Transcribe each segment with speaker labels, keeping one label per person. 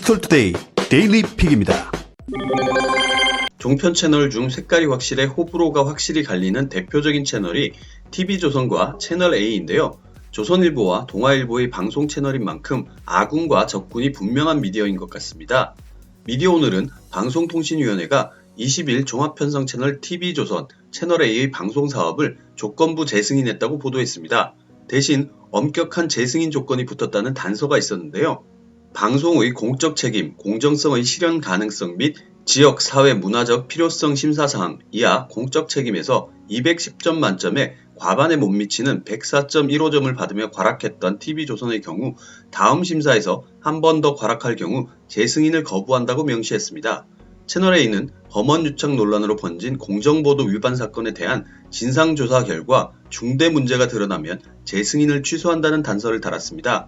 Speaker 1: 디지털투데이 데일리 픽입니다.
Speaker 2: 종편 채널 중 색깔이 확실해 호불호가 확실히 갈리는 대표적인 채널이 TV조선과 채널A인데요. 조선일보와 동아일보의 방송 채널인 만큼 아군과 적군이 분명한 미디어인 것 같습니다. 미디어오늘은 방송통신위원회가 20일 종합편성 채널 TV조선, 채널A의 방송 사업을 조건부 재승인했다고 보도했습니다. 대신 엄격한 재승인 조건이 붙었다는 단서가 있었는데요. 방송의 공적 책임, 공정성의 실현 가능성 및 지역, 사회, 문화적 필요성 심사사항 이하 공적 책임에서 210점 만점에 과반에 못 미치는 104.15점을 받으며 과락했던 TV조선의 경우 다음 심사에서 한 번 더 과락할 경우 재승인을 거부한다고 명시했습니다. 채널A는 검언유착 논란으로 번진 공정보도 위반 사건에 대한 진상조사 결과 중대 문제가 드러나면 재승인을 취소한다는 단서를 달았습니다.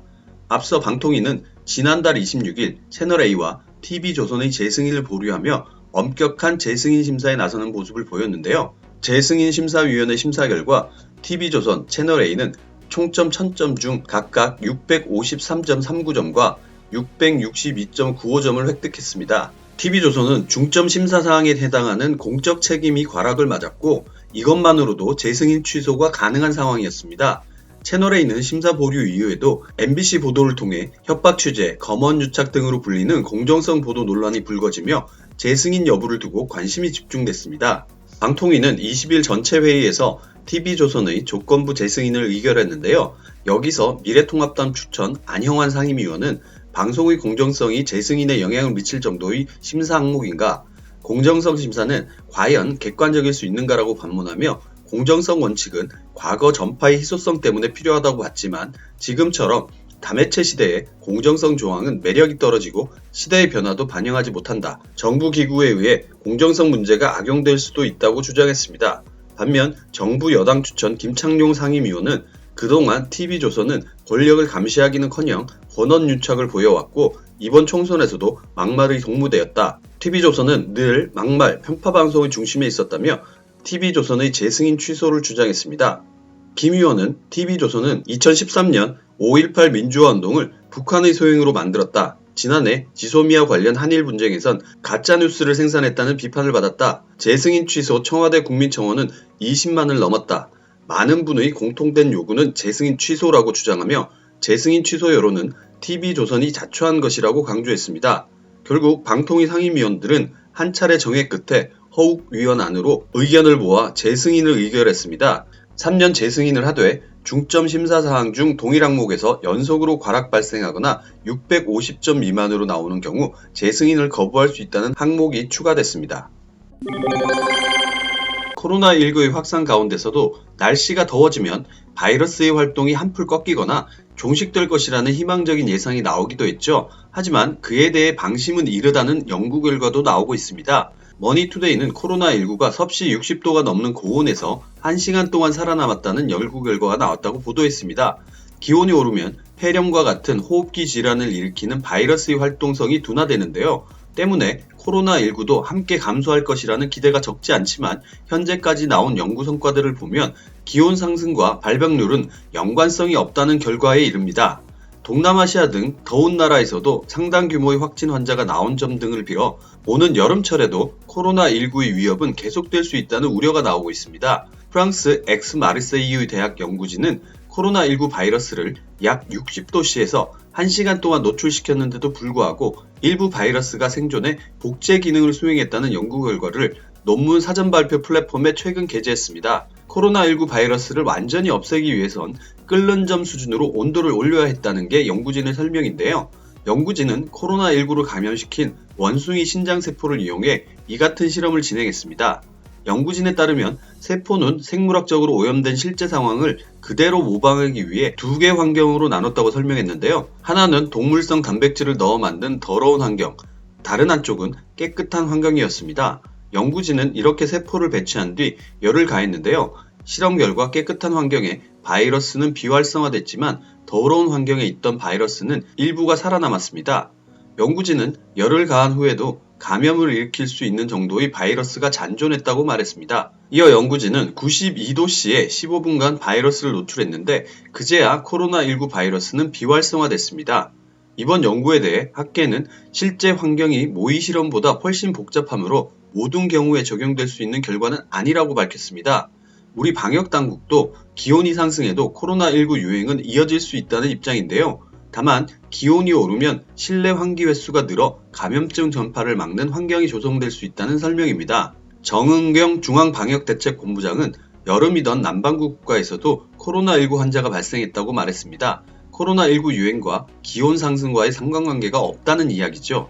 Speaker 2: 앞서 방통위는 지난달 26일 채널A와 TV조선의 재승인을 보류하며 엄격한 재승인 심사에 나서는 모습을 보였는데요. 재승인 심사위원회 심사 결과 TV조선, 채널A는 총점 1000점 중 각각 653.39점과 662.95점을 획득했습니다. TV조선은 중점 심사사항에 해당하는 공적 책임이 과락을 맞았고 이것만으로도 재승인 취소가 가능한 상황이었습니다. 채널A는 심사 보류 이후에도 MBC 보도를 통해 협박 취재, 검언 유착 등으로 불리는 공정성 보도 논란이 불거지며 재승인 여부를 두고 관심이 집중됐습니다. 방통위는 20일 전체 회의에서 TV조선의 조건부 재승인을 의결했는데요. 여기서 미래통합당 추천 안형환 상임위원은 방송의 공정성이 재승인에 영향을 미칠 정도의 심사 항목인가? 공정성 심사는 과연 객관적일 수 있는가라고 반문하며 공정성 원칙은 과거 전파의 희소성 때문에 필요하다고 봤지만 지금처럼 다매체 시대에 공정성 조항은 매력이 떨어지고 시대의 변화도 반영하지 못한다. 정부 기구에 의해 공정성 문제가 악용될 수도 있다고 주장했습니다. 반면 정부 여당 추천 김창룡 상임위원은 그동안 TV조선은 권력을 감시하기는커녕 권한 유착을 보여왔고 이번 총선에서도 막말의 동무되었다. TV조선은 늘 막말, 편파방송의 중심에 있었다며 TV조선의 재승인 취소를 주장했습니다. 김 의원은 TV조선은 2013년 5.18 민주화운동을 북한의 소행으로 만들었다. 지난해 지소미아 관련 한일 분쟁에선 가짜뉴스를 생산했다는 비판을 받았다. 재승인 취소 청와대 국민청원은 20만을 넘었다. 많은 분의 공통된 요구는 재승인 취소라고 주장하며 재승인 취소 여론은 TV조선이 자초한 것이라고 강조했습니다. 결국 방통위 상임위원들은 한 차례 정회 끝에 허욱위원안으로 의견을 모아 재승인을 의결했습니다. 3년 재승인을 하되 중점 심사사항 중 동일 항목에서 연속으로 과락 발생하거나 650점 미만으로 나오는 경우 재승인을 거부할 수 있다는 항목이 추가됐습니다. 코로나19의 확산 가운데서도 날씨가 더워지면 바이러스의 활동이 한풀 꺾이거나 종식될 것이라는 희망적인 예상이 나오기도 했죠. 하지만 그에 대해 방심은 이르다는 연구 결과도 나오고 있습니다. 머니투데이는 코로나19가 섭씨 60도가 넘는 고온에서 1시간 동안 살아남았다는 연구 결과가 나왔다고 보도했습니다. 기온이 오르면 폐렴과 같은 호흡기 질환을 일으키는 바이러스의 활동성이 둔화되는데요. 때문에 코로나19도 함께 감소할 것이라는 기대가 적지 않지만 현재까지 나온 연구 성과들을 보면 기온 상승과 발병률은 연관성이 없다는 결과에 이릅니다. 동남아시아 등 더운 나라에서도 상당 규모의 확진 환자가 나온 점 등을 빌어 오는 여름철에도 코로나19의 위협은 계속될 수 있다는 우려가 나오고 있습니다. 프랑스 엑스마르세이유 대학 연구진은 코로나19 바이러스를 약 60도씨에서 1시간 동안 노출시켰는데도 불구하고 일부 바이러스가 생존해 복제 기능을 수행했다는 연구 결과를 논문 사전 발표 플랫폼에 최근 게재했습니다. 코로나19 바이러스를 완전히 없애기 위해선 끓는 점 수준으로 온도를 올려야 했다는 게 연구진의 설명인데요. 연구진은 코로나19를 감염시킨 원숭이 신장세포를 이용해 이 같은 실험을 진행했습니다. 연구진에 따르면 세포는 생물학적으로 오염된 실제 상황을 그대로 모방하기 위해 두 개 환경으로 나눴다고 설명했는데요. 하나는 동물성 단백질을 넣어 만든 더러운 환경, 다른 한쪽은 깨끗한 환경이었습니다. 연구진은 이렇게 세포를 배치한 뒤 열을 가했는데요. 실험 결과 깨끗한 환경에 바이러스는 비활성화됐지만 더러운 환경에 있던 바이러스는 일부가 살아남았습니다. 연구진은 열을 가한 후에도 감염을 일으킬 수 있는 정도의 바이러스가 잔존했다고 말했습니다. 이어 연구진은 92도씨에 15분간 바이러스를 노출했는데 그제야 코로나19 바이러스는 비활성화됐습니다. 이번 연구에 대해 학계는 실제 환경이 모의 실험보다 훨씬 복잡하므로 모든 경우에 적용될 수 있는 결과는 아니라고 밝혔습니다. 우리 방역당국도 기온이 상승해도 코로나19 유행은 이어질 수 있다는 입장인데요. 다만 기온이 오르면 실내 환기 횟수가 늘어 감염증 전파를 막는 환경이 조성될 수 있다는 설명입니다. 정은경 중앙방역대책본부장은 여름이던 남반구 국가에서도 코로나19 환자가 발생했다고 말했습니다. 코로나19 유행과 기온 상승과의 상관관계가 없다는 이야기죠.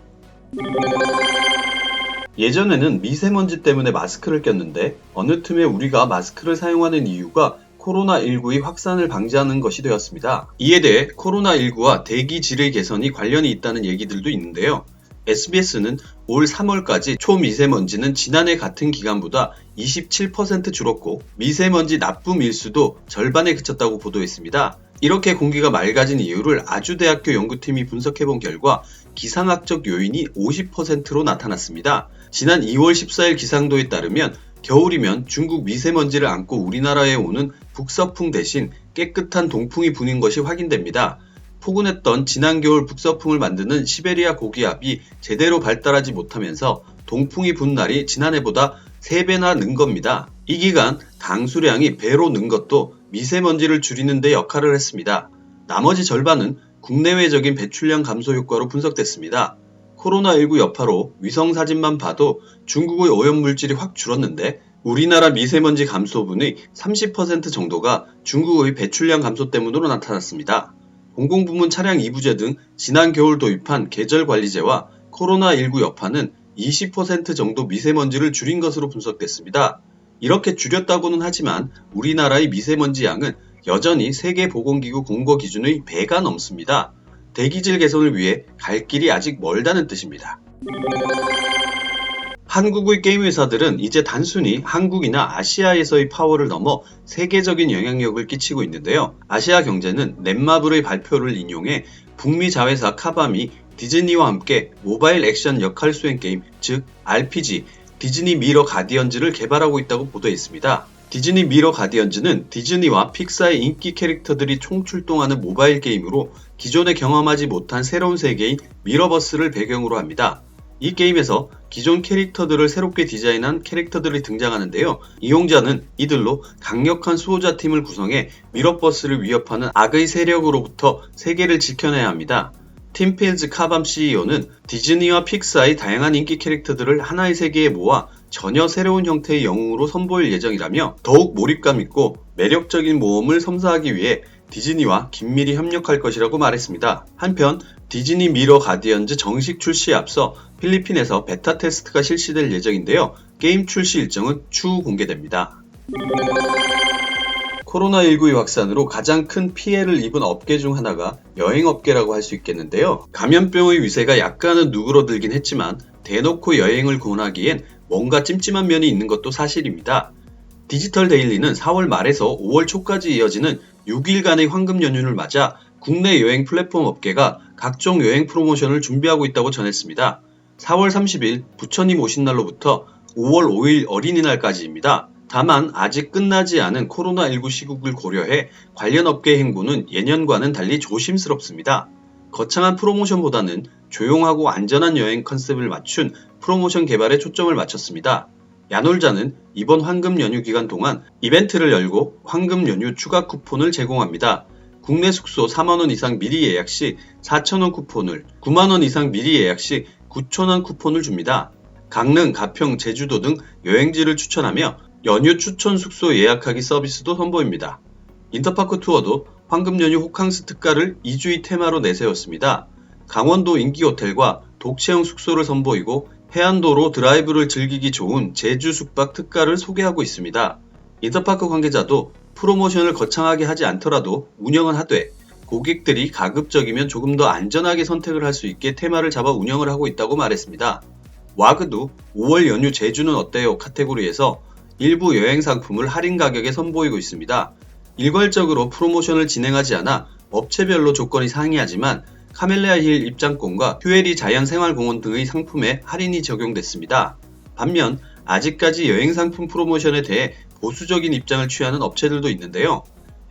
Speaker 2: 예전에는 미세먼지 때문에 마스크를 꼈는데 어느 틈에 우리가 마스크를 사용하는 이유가 코로나19의 확산을 방지하는 것이 되었습니다. 이에 대해 코로나19와 대기 질의 개선이 관련이 있다는 얘기들도 있는데요. SBS는 올 3월까지 초미세먼지는 지난해 같은 기간보다 27% 줄었고 미세먼지 나쁨 일수도 절반에 그쳤다고 보도했습니다. 이렇게 공기가 맑아진 이유를 아주대학교 연구팀이 분석해본 결과 기상학적 요인이 50%로 나타났습니다. 지난 2월 14일 기상도에 따르면 겨울이면 중국 미세먼지를 안고 우리나라에 오는 북서풍 대신 깨끗한 동풍이 부는 것이 확인됩니다. 포근했던 지난 겨울 북서풍을 만드는 시베리아 고기압이 제대로 발달하지 못하면서 동풍이 분 날이 지난해보다 3배나 는 겁니다. 이 기간 강수량이 배로 는 것도 미세먼지를 줄이는 데 역할을 했습니다. 나머지 절반은 국내외적인 배출량 감소 효과로 분석됐습니다. 코로나19 여파로 위성사진만 봐도 중국의 오염물질이 확 줄었는데 우리나라 미세먼지 감소분의 30% 정도가 중국의 배출량 감소 때문으로 나타났습니다. 공공부문 차량 이부제 등 지난 겨울 도입한 계절관리제와 코로나19 여파는 20% 정도 미세먼지를 줄인 것으로 분석됐습니다. 이렇게 줄였다고는 하지만 우리나라의 미세먼지 양은 여전히 세계보건기구 공고 기준의 배가 넘습니다. 대기질 개선을 위해 갈 길이 아직 멀다는 뜻입니다. 한국의 게임 회사들은 이제 단순히 한국이나 아시아에서의 파워를 넘어 세계적인 영향력을 끼치고 있는데요. 아시아경제는 넷마블의 발표를 인용해 북미 자회사 카밤이 디즈니와 함께 모바일 액션 역할 수행 게임, 즉 RPG, 디즈니 미러 가디언즈를 개발하고 있다고 보도했습니다. 디즈니 미러 가디언즈는 디즈니와 픽사의 인기 캐릭터들이 총출동하는 모바일 게임으로 기존에 경험하지 못한 새로운 세계인 미러버스를 배경으로 합니다. 이 게임에서 기존 캐릭터들을 새롭게 디자인한 캐릭터들이 등장하는데요. 이용자는 이들로 강력한 수호자 팀을 구성해 미러버스를 위협하는 악의 세력으로부터 세계를 지켜내야 합니다. 팀 필즈 카밤 CEO는 디즈니와 픽사의 다양한 인기 캐릭터들을 하나의 세계에 모아 전혀 새로운 형태의 영웅으로 선보일 예정이라며 더욱 몰입감 있고 매력적인 모험을 섬사하기 위해 디즈니와 긴밀히 협력할 것이라고 말했습니다. 한편 디즈니 미러 가디언즈 정식 출시에 앞서 필리핀에서 베타 테스트가 실시될 예정인데요. 게임 출시 일정은 추후 공개됩니다. 코로나19의 확산으로 가장 큰 피해를 입은 업계 중 하나가 여행업계라고 할 수 있겠는데요. 감염병의 위세가 약간은 누그러들긴 했지만 대놓고 여행을 권하기엔 뭔가 찜찜한 면이 있는 것도 사실입니다. 디지털 데일리는 4월 말에서 5월 초까지 이어지는 6일간의 황금 연휴를 맞아 국내 여행 플랫폼 업계가 각종 여행 프로모션을 준비하고 있다고 전했습니다. 4월 30일 부처님 오신 날로부터 5월 5일 어린이날까지입니다. 다만 아직 끝나지 않은 코로나19 시국을 고려해 관련 업계 행보는 예년과는 달리 조심스럽습니다. 거창한 프로모션보다는 조용하고 안전한 여행 컨셉을 맞춘 프로모션 개발에 초점을 맞췄습니다. 야놀자는 이번 황금 연휴 기간 동안 이벤트를 열고 황금 연휴 추가 쿠폰을 제공합니다. 국내 숙소 4만원 이상 미리 예약 시 4,000원 쿠폰을, 9만원 이상 미리 예약 시 9,000원 쿠폰을 줍니다. 강릉, 가평, 제주도 등 여행지를 추천하며 연휴 추천 숙소 예약하기 서비스도 선보입니다. 인터파크 투어도 황금 연휴 호캉스 특가를 2주의 테마로 내세웠습니다. 강원도 인기 호텔과 독채형 숙소를 선보이고 해안도로 드라이브를 즐기기 좋은 제주 숙박 특가를 소개하고 있습니다. 인터파크 관계자도 프로모션을 거창하게 하지 않더라도 운영은 하되 고객들이 가급적이면 조금 더 안전하게 선택을 할 수 있게 테마를 잡아 운영을 하고 있다고 말했습니다. 와그도 5월 연휴 제주는 어때요 카테고리에서 일부 여행 상품을 할인 가격에 선보이고 있습니다. 일괄적으로 프로모션을 진행하지 않아 업체별로 조건이 상이하지만 카멜레아 힐 입장권과 휴에리 자연생활공원 등의 상품에 할인이 적용됐습니다. 반면 아직까지 여행 상품 프로모션에 대해 보수적인 입장을 취하는 업체들도 있는데요.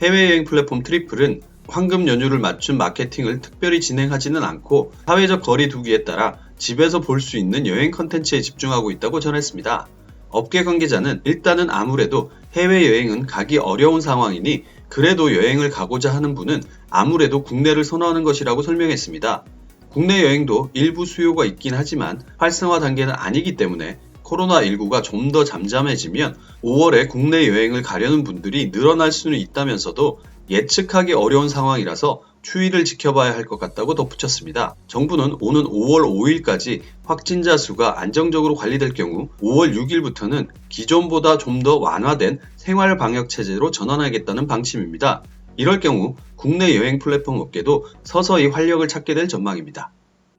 Speaker 2: 해외여행 플랫폼 트리플은 황금 연휴를 맞춘 마케팅을 특별히 진행하지는 않고 사회적 거리 두기에 따라 집에서 볼 수 있는 여행 컨텐츠에 집중하고 있다고 전했습니다. 업계 관계자는 일단은 아무래도 해외여행은 가기 어려운 상황이니 그래도 여행을 가고자 하는 분은 아무래도 국내를 선호하는 것이라고 설명했습니다. 국내 여행도 일부 수요가 있긴 하지만 활성화 단계는 아니기 때문에 코로나19가 좀 더 잠잠해지면 5월에 국내 여행을 가려는 분들이 늘어날 수는 있다면서도 예측하기 어려운 상황이라서 추이를 지켜봐야 할 것 같다고 덧붙였습니다. 정부는 오는 5월 5일까지 확진자 수가 안정적으로 관리될 경우 5월 6일부터는 기존보다 좀 더 완화된 생활 방역 체제로 전환하겠다는 방침입니다. 이럴 경우 국내 여행 플랫폼 업계도 서서히 활력을 찾게 될 전망입니다.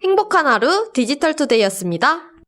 Speaker 3: 행복한 하루 디지털투데이였습니다.